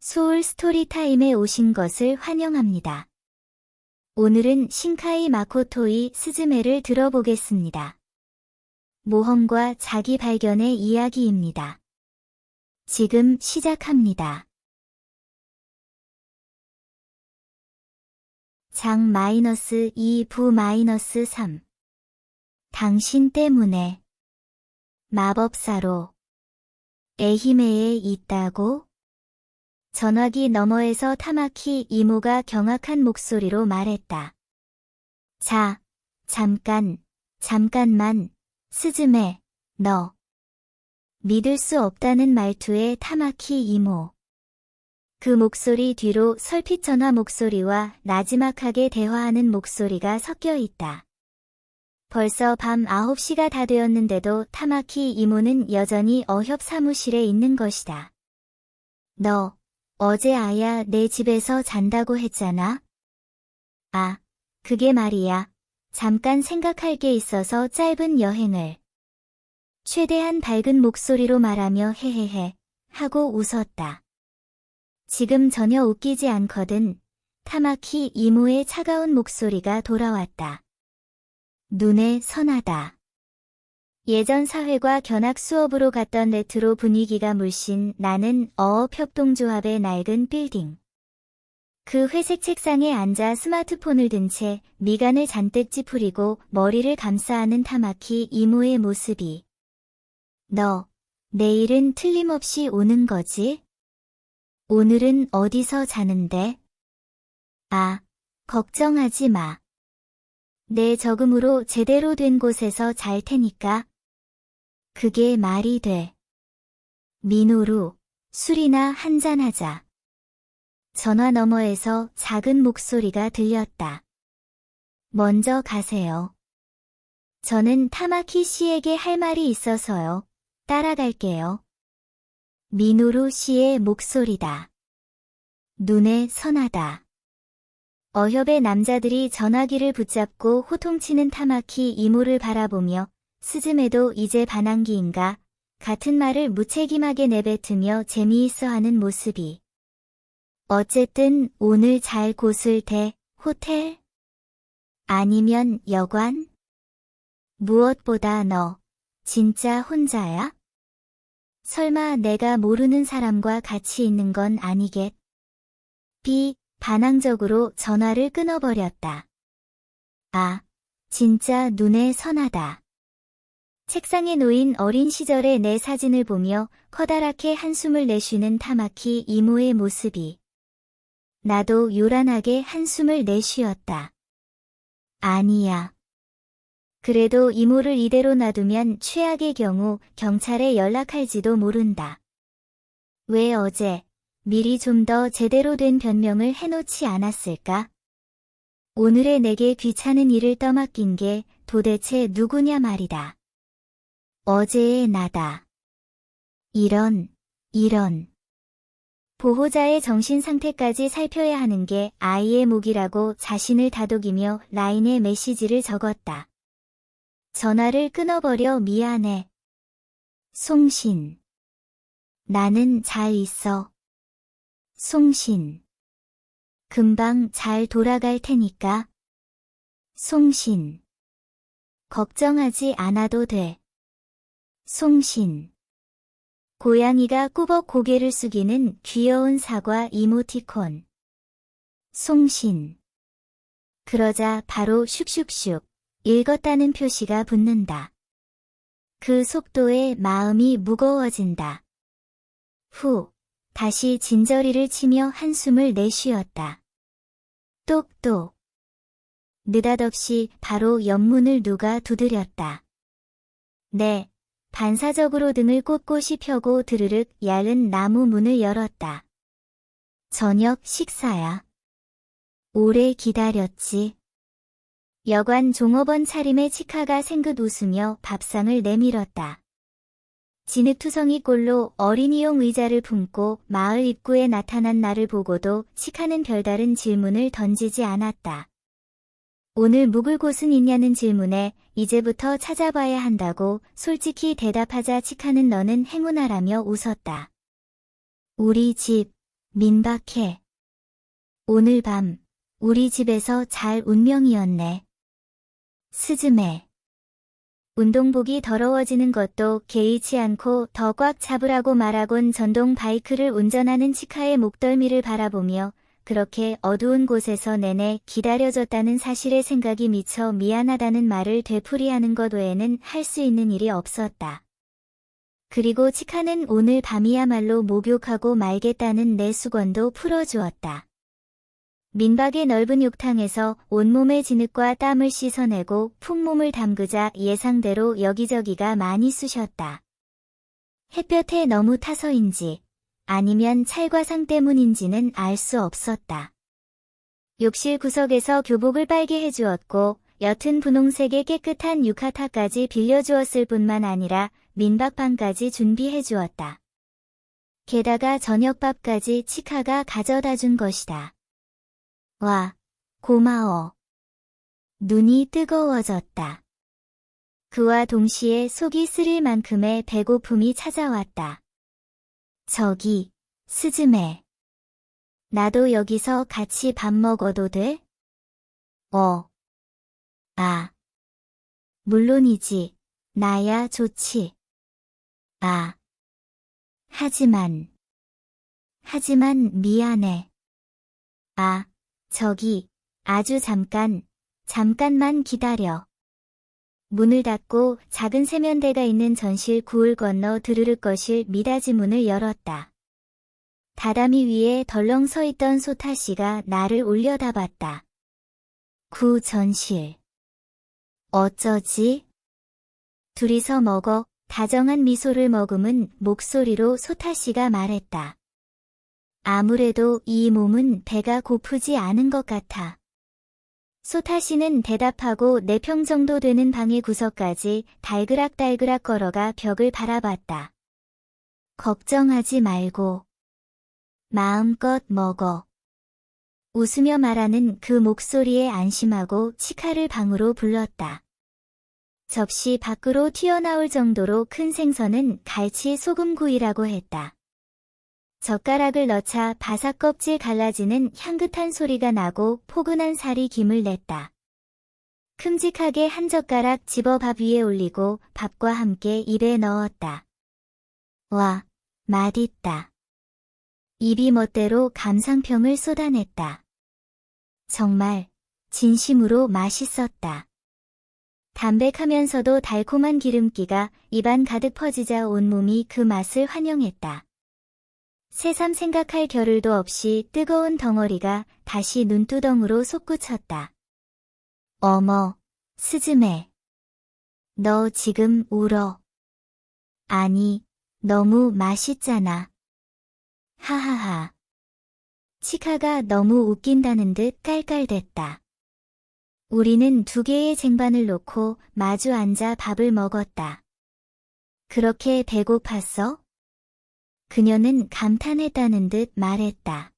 소울 스토리타임에 오신 것을 환영합니다. 오늘은 신카이 마코토의 스즈메를 들어보겠습니다. 모험과 자기 발견의 이야기입니다. 지금 시작합니다. 장 -2 부 -3 당신 때문에 마법사로 에히메에 있다고? 전화기 너머에서 타마키 이모가 경악한 목소리로 말했다. 자, 잠깐만, 스즈메, 너. 믿을 수 없다는 말투의 타마키 이모. 그 목소리 뒤로 설핏 전화 목소리와 나지막하게 대화하는 목소리가 섞여 있다. 벌써 밤 9시가 다 되었는데도 타마키 이모는 여전히 어협 사무실에 있는 것이다. 너, 어제 아야 내 집에서 잔다고 했잖아? 아, 그게 말이야. 잠깐 생각할 게 있어서 짧은 여행을. 최대한 밝은 목소리로 말하며 헤헤헤 하고 웃었다. 지금 전혀 웃기지 않거든. 타마키 이모의 차가운 목소리가 돌아왔다. 눈에 선하다. 예전 사회과 견학 수업으로 갔던 레트로 분위기가 물씬 나는 어업 협동조합의 낡은 빌딩. 그 회색 책상에 앉아 스마트폰을 든 채 미간을 잔뜩 찌푸리고 머리를 감싸안은 타마키 이모의 모습이. 너, 내일은 틀림없이 오는 거지? 오늘은 어디서 자는데? 아, 걱정하지 마. 내 적응으로 제대로 된 곳에서 잘 테니까. 그게 말이 돼. 미노루, 술이나 한잔하자. 전화 너머에서 작은 목소리가 들렸다. 먼저 가세요. 저는 타마키 씨에게 할 말이 있어서요. 따라갈게요. 미노루 씨의 목소리다. 눈에 선하다. 어협의 남자들이 전화기를 붙잡고 호통치는 타마키 이모를 바라보며 스즈메도 이제 반항기인가 같은 말을 무책임하게 내뱉으며 재미있어하는 모습이. 어쨌든 오늘 잘 곳을 대 호텔? 아니면 여관? 무엇보다 너 진짜 혼자야? 설마 내가 모르는 사람과 같이 있는 건 아니겠? 반항적으로 전화를 끊어버렸다. 아, 진짜 눈에 선하다. 책상에 놓인 어린 시절의 내 사진을 보며 커다랗게 한숨을 내쉬는 타마키 이모의 모습이. 나도 요란하게 한숨을 내쉬었다. 아니야. 그래도 이모를 이대로 놔두면 최악의 경우 경찰에 연락할지도 모른다. 왜 어제 미리 좀 더 제대로 된 변명을 해놓지 않았을까? 오늘의 내게 귀찮은 일을 떠맡긴 게 도대체 누구냐 말이다. 어제의 나다. 이런. 보호자의 정신 상태까지 살펴야 하는 게 아이의 몫이라고 자신을 다독이며 라인에 메시지를 적었다. 전화를 끊어버려 미안해. 송신. 나는 잘 있어. 송신. 금방 잘 돌아갈 테니까. 송신. 걱정하지 않아도 돼. 송신. 고양이가 꾸벅 고개를 숙이는 귀여운 사과 이모티콘. 송신. 그러자 바로 슉슉슉 읽었다는 표시가 붙는다. 그 속도에 마음이 무거워진다. 후, 다시 진저리를 치며 한숨을 내쉬었다. 똑똑. 느닷없이 바로 옆문을 누가 두드렸다. 네. 반사적으로 등을 꼿꼿이 펴고 드르륵 얇은 나무 문을 열었다. 저녁 식사야. 오래 기다렸지. 여관 종업원 차림의 치카가 생긋 웃으며 밥상을 내밀었다. 진흙투성이 꼴로 어린이용 의자를 품고 마을 입구에 나타난 나를 보고도 치카는 별다른 질문을 던지지 않았다. 오늘 묵을 곳은 있냐는 질문에 이제부터 찾아봐야 한다고 솔직히 대답하자 치카는 너는 행운아라며 웃었다. 우리 집, 민박해. 오늘 밤 우리 집에서 잘 운명이었네. 스즈메. 운동복이 더러워지는 것도 개의치 않고 더 꽉 잡으라고 말하곤 전동 바이크를 운전하는 치카의 목덜미를 바라보며 그렇게 어두운 곳에서 내내 기다려줬다는 사실에 생각이 미쳐 미안하다는 말을 되풀이하는 것 외에는 할 수 있는 일이 없었다. 그리고 치카는 오늘 밤이야말로 목욕하고 말겠다는 내 수건도 풀어주었다. 민박의 넓은 욕탕에서 온몸의 진흙과 땀을 씻어내고 품몸을 담그자 예상대로 여기저기가 많이 쑤셨다. 햇볕에 너무 타서인지 아니면 찰과상 때문인지는 알 수 없었다. 욕실 구석에서 교복을 빨게 해주었고 옅은 분홍색의 깨끗한 유카타까지 빌려주었을 뿐만 아니라 민박방까지 준비해주었다. 게다가 저녁밥까지 치카가 가져다 준 것이다. 와, 고마워. 눈이 뜨거워졌다. 그와 동시에 속이 쓰릴 만큼의 배고픔이 찾아왔다. 저기, 스즈메. 나도 여기서 같이 밥 먹어도 돼? 아. 물론이지. 나야 좋지. 아. 하지만 미안해. 아. 저기, 아주 잠깐만 기다려. 문을 닫고 작은 세면대가 있는 전실 구을 건너 드르륵 거실 미닫이 문을 열었다. 다다미 위에 덜렁 서 있던 소타 씨가 나를 올려다봤다. 구 전실. 어쩌지? 둘이서 먹어. 다정한 미소를 머금은 목소리로 소타 씨가 말했다. 아무래도 이 몸은 배가 고프지 않은 것 같아. 소타 씨는 대답하고 4평 정도 되는 방의 구석까지 달그락달그락 걸어가 벽을 바라봤다. 걱정하지 말고 마음껏 먹어. 웃으며 말하는 그 목소리에 안심하고 치카를 방으로 불렀다. 접시 밖으로 튀어나올 정도로 큰 생선은 갈치 소금구이라고 했다. 젓가락을 넣자 바삭 껍질 갈라지는 향긋한 소리가 나고 포근한 살이 김을 냈다. 큼직하게 한 젓가락 집어 밥 위에 올리고 밥과 함께 입에 넣었다. 와, 맛있다. 입이 멋대로 감상평을 쏟아냈다. 정말 진심으로 맛있었다. 담백하면서도 달콤한 기름기가 입안 가득 퍼지자 온몸이 그 맛을 환영했다. 새삼 생각할 겨를도 없이 뜨거운 덩어리가 다시 눈두덩으로 솟구쳤다. 어머, 스즈메. 너 지금 울어. 아니, 너무 맛있잖아. 하하하. 치카가 너무 웃긴다는 듯 깔깔댔다. 우리는 2개의 쟁반을 놓고 마주 앉아 밥을 먹었다. 그렇게 배고팠어? 그녀는 감탄했다는 듯 말했다.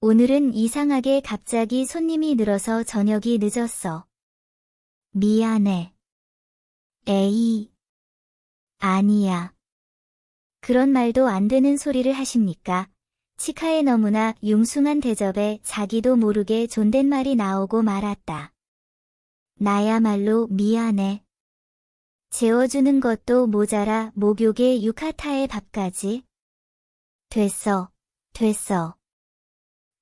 오늘은 이상하게 갑자기 손님이 늘어서 저녁이 늦었어. 미안해. 에이. 아니야. 그런 말도 안 되는 소리를 하십니까? 치카의 너무나 융숭한 대접에 자기도 모르게 존댓말이 나오고 말았다. 나야말로 미안해. 재워주는 것도 모자라 목욕에 유카타의 밥까지. 됐어.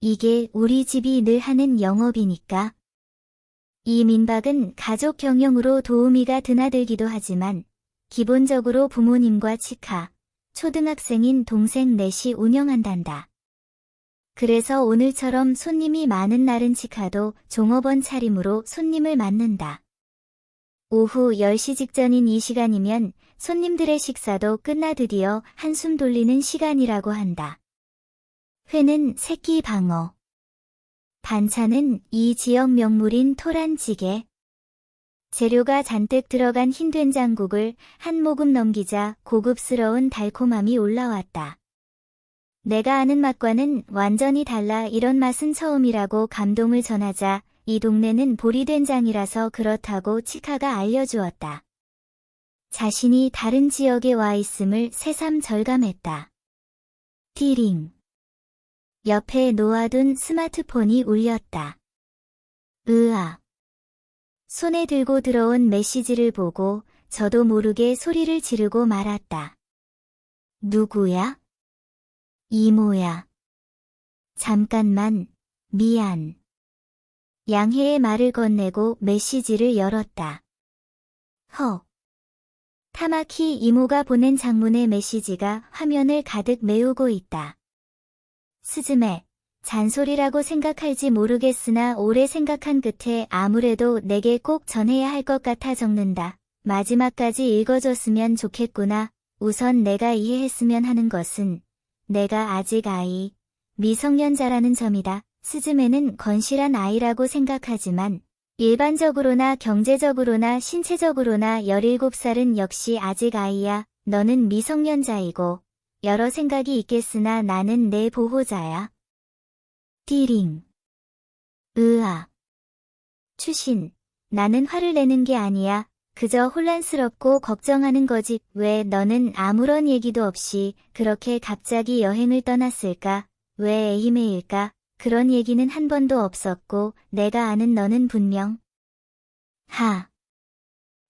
이게 우리 집이 늘 하는 영업이니까. 이 민박은 가족 경영으로 도우미가 드나들기도 하지만 기본적으로 부모님과 치카, 초등학생인 동생 넷이 운영한단다. 그래서 오늘처럼 손님이 많은 날은 치카도 종업원 차림으로 손님을 맞는다. 오후 10시 직전인 이 시간이면 손님들의 식사도 끝나 드디어 한숨 돌리는 시간이라고 한다. 회는 새끼 방어. 반찬은 이 지역 명물인 토란찌개. 재료가 잔뜩 들어간 흰 된장국을 한 모금 넘기자 고급스러운 달콤함이 올라왔다. 내가 아는 맛과는 완전히 달라 이런 맛은 처음이라고 감동을 전하자 이 동네는 보리된장이라서 그렇다고 치카가 알려주었다. 자신이 다른 지역에 와 있음을 새삼 절감했다. 티링. 옆에 놓아둔 스마트폰이 울렸다. 으아. 손에 들고 들어온 메시지를 보고 저도 모르게 소리를 지르고 말았다. 누구야? 이모야. 잠깐만, 미안. 양해의 말을 건네고 메시지를 열었다. 허. 타마키 이모가 보낸 장문의 메시지가 화면을 가득 메우고 있다. 스즈메, 잔소리라고 생각할지 모르겠으나 오래 생각한 끝에 아무래도 내게 꼭 전해야 할 것 같아 적는다. 마지막까지 읽어줬으면 좋겠구나. 우선 내가 이해했으면 하는 것은 내가 아직 미성년자라는 점이다. 스즈메는 건실한 아이라고 생각하지만 일반적으로나 경제적으로나 신체적으로나 17살은 역시 아직 아이야. 너는 미성년자이고 여러 생각이 있겠으나 나는 내 보호자야. 띠링. 으아. 추신. 나는 화를 내는 게 아니야. 그저 혼란스럽고 걱정하는 거지. 왜 너는 아무런 얘기도 없이 그렇게 갑자기 여행을 떠났을까? 왜 에히메일까? 그런 얘기는 한 번도 없었고 내가 아는 너는 분명.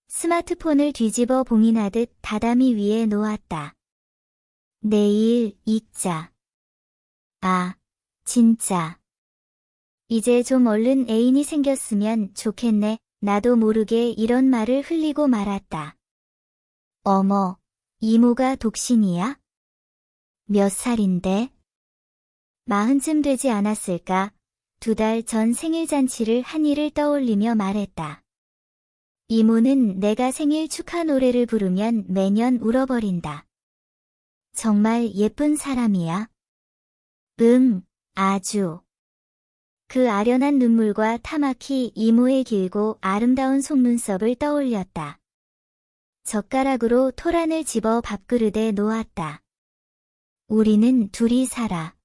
스마트폰을 뒤집어 봉인하듯 다다미 위에 놓았다. 내일 읽자. 아, 진짜. 이제 좀 얼른 애인이 생겼으면 좋겠네. 나도 모르게 이런 말을 흘리고 말았다. 어머, 이모가 독신이야? 몇 살인데? 40쯤 되지 않았을까? 2달 전 생일 잔치를 한 일을 떠올리며 말했다. 이모는 내가 생일 축하 노래를 부르면 매년 울어버린다. 정말 예쁜 사람이야? 응, 아주. 그 아련한 눈물과 타마키 이모의 길고 아름다운 속눈썹을 떠올렸다. 젓가락으로 토란을 집어 밥그릇에 놓았다. 우리는 둘이 살아.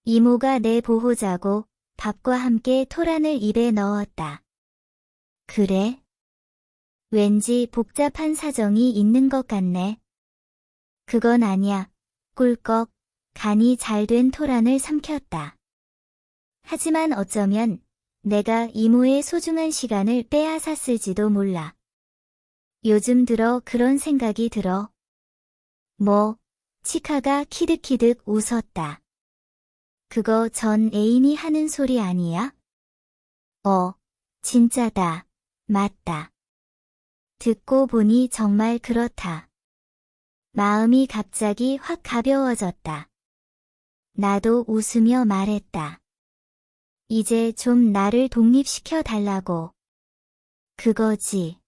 이모가 내 보호자고 밥과 함께 토란을 입에 넣었다. 그래? 왠지 복잡한 사정이 있는 것 같네. 그건 아니야. 꿀꺽, 간이 잘 된 토란을 삼켰다. 하지만 어쩌면 내가 이모의 소중한 시간을 빼앗았을지도 몰라. 요즘 들어 그런 생각이 들어. 치카가 키득키득 웃었다. 그거 전 애인이 하는 소리 아니야? 진짜다. 맞다. 듣고 보니 정말 그렇다. 마음이 갑자기 확 가벼워졌다. 나도 웃으며 말했다. 이제 좀 나를 독립시켜 달라고. 그거지.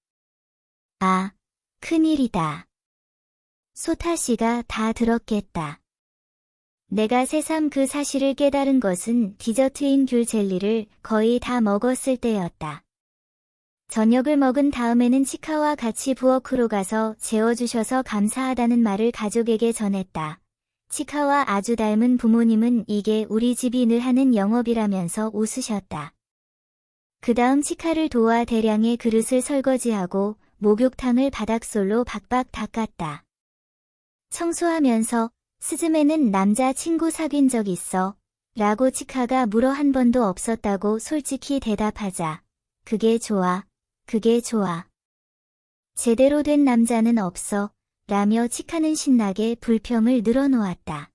아, 큰일이다. 소타씨가 다 들었겠다. 내가 새삼 그 사실을 깨달은 것은 디저트인 귤 젤리를 거의 다 먹었을 때였다. 저녁을 먹은 다음에는 치카와 같이 부엌으로 가서 재워주셔서 감사하다는 말을 가족에게 전했다. 치카와 아주 닮은 부모님은 이게 우리 집이 늘 하는 영업이라면서 웃으셨다. 그 다음 치카를 도와 대량의 그릇을 설거지하고 목욕탕을 바닥솔로 박박 닦았다. 청소하면서 스즈메는 남자 친구 사귄 적 있어? 라고 치카가 물어 한 번도 없었다고 솔직히 대답하자. 그게 좋아. 그게 좋아. 제대로 된 남자는 없어. 라며 치카는 신나게 불평을 늘어놓았다.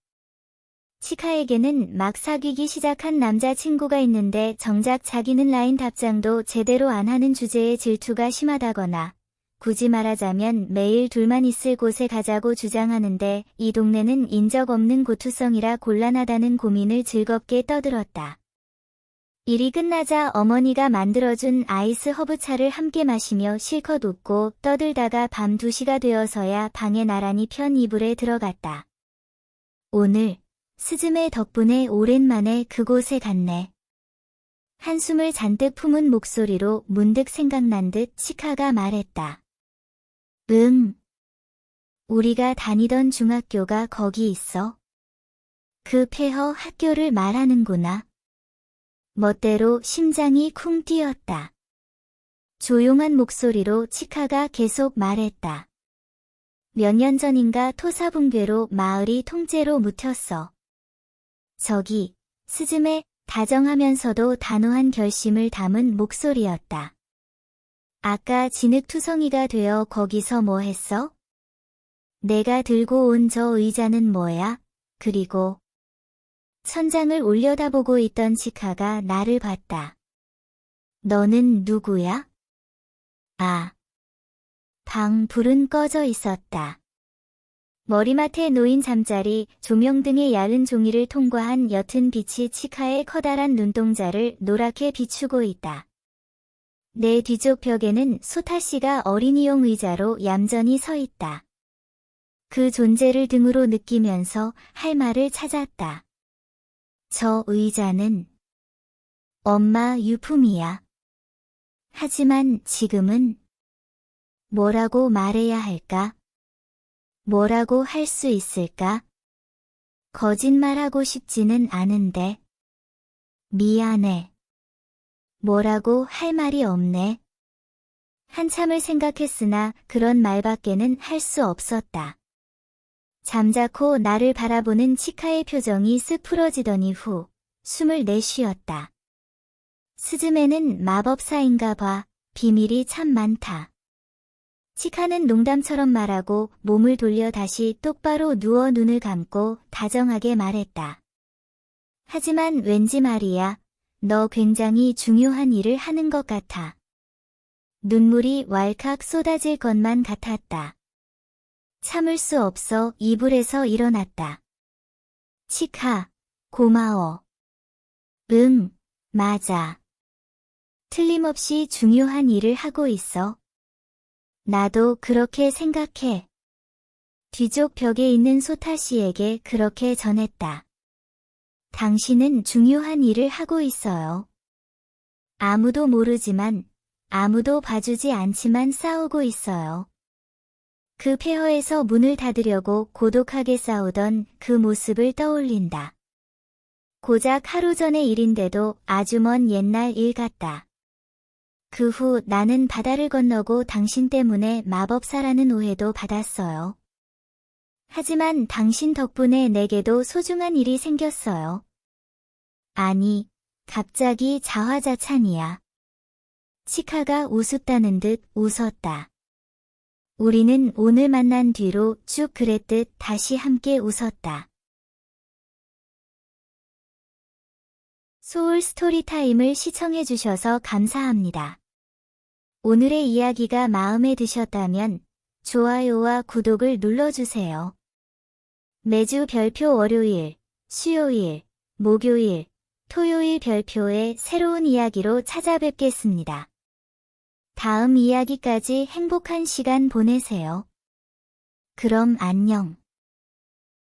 치카에게는 막 사귀기 시작한 남자친구가 있는데 정작 자기는 라인 답장도 제대로 안 하는 주제에 질투가 심하다거나 굳이 말하자면 매일 둘만 있을 곳에 가자고 주장하는데 이 동네는 인적 없는 고투성이라 곤란하다는 고민을 즐겁게 떠들었다. 일이 끝나자 어머니가 만들어준 아이스 허브차를 함께 마시며 실컷 웃고 떠들다가 밤 2시가 되어서야 방에 나란히 편 이불에 들어갔다. 오늘 스즈메 덕분에 오랜만에 그곳에 갔네. 한숨을 잔뜩 품은 목소리로 문득 생각난 듯 치카가 말했다. 응. 우리가 다니던 중학교가 거기 있어. 그 폐허 학교를 말하는구나. 멋대로 심장이 쿵 뛰었다. 조용한 목소리로 치카가 계속 말했다. 몇 년 전인가 토사붕괴로 마을이 통째로 묻혔어. 저기, 스즈메, 다정하면서도 단호한 결심을 담은 목소리였다. 아까 진흙투성이가 되어 거기서 뭐 했어? 내가 들고 온 저 의자는 뭐야? 그리고 천장을 올려다보고 있던 치카가 나를 봤다. 너는 누구야? 아. 방 불은 꺼져 있었다. 머리맡에 놓인 잠자리, 조명 등의 야른 종이를 통과한 옅은 빛이 치카의 커다란 눈동자를 노랗게 비추고 있다. 내 뒤쪽 벽에는 소타씨가 어린이용 의자로 얌전히 서 있다. 그 존재를 등으로 느끼면서 할 말을 찾았다. 저 의자는 엄마 유품이야. 하지만 지금은 뭐라고 말해야 할까? 뭐라고 할 수 있을까? 거짓말하고 싶지는 않은데. 미안해. 뭐라고 할 말이 없네. 한참을 생각했으나 그런 말밖에는 할 수 없었다. 잠자코 나를 바라보는 치카의 표정이 쓱 풀어지더니 후 숨을 내쉬었다. 스즈메는 마법사인가 봐. 비밀이 참 많다. 치카는 농담처럼 말하고 몸을 돌려 다시 똑바로 누워 눈을 감고 다정하게 말했다. 하지만 왠지 말이야, 너 굉장히 중요한 일을 하는 것 같아. 눈물이 왈칵 쏟아질 것만 같았다. 참을 수 없어 이불에서 일어났다. 치카, 고마워. 응, 맞아. 틀림없이 중요한 일을 하고 있어. 나도 그렇게 생각해. 뒤쪽 벽에 있는 소타씨에게 그렇게 전했다. 당신은 중요한 일을 하고 있어요. 아무도 모르지만, 아무도 봐주지 않지만 싸우고 있어요. 그 폐허에서 문을 닫으려고 고독하게 싸우던 그 모습을 떠올린다. 고작 하루 전의 일인데도 아주 먼 옛날 일 같다. 그 후 나는 바다를 건너고 당신 때문에 마법사라는 오해도 받았어요. 하지만 당신 덕분에 내게도 소중한 일이 생겼어요. 아니, 갑자기 자화자찬이야. 치카가 우습다는 듯 웃었다. 우리는 오늘 만난 뒤로 쭉 그랬듯 다시 함께 웃었다. 소울 스토리타임을 시청해주셔서 감사합니다. 오늘의 이야기가 마음에 드셨다면 좋아요와 구독을 눌러주세요. 매주 별표 월요일, 수요일, 목요일, 토요일 별표의 새로운 이야기로 찾아뵙겠습니다. 다음 이야기까지 행복한 시간 보내세요. 그럼 안녕.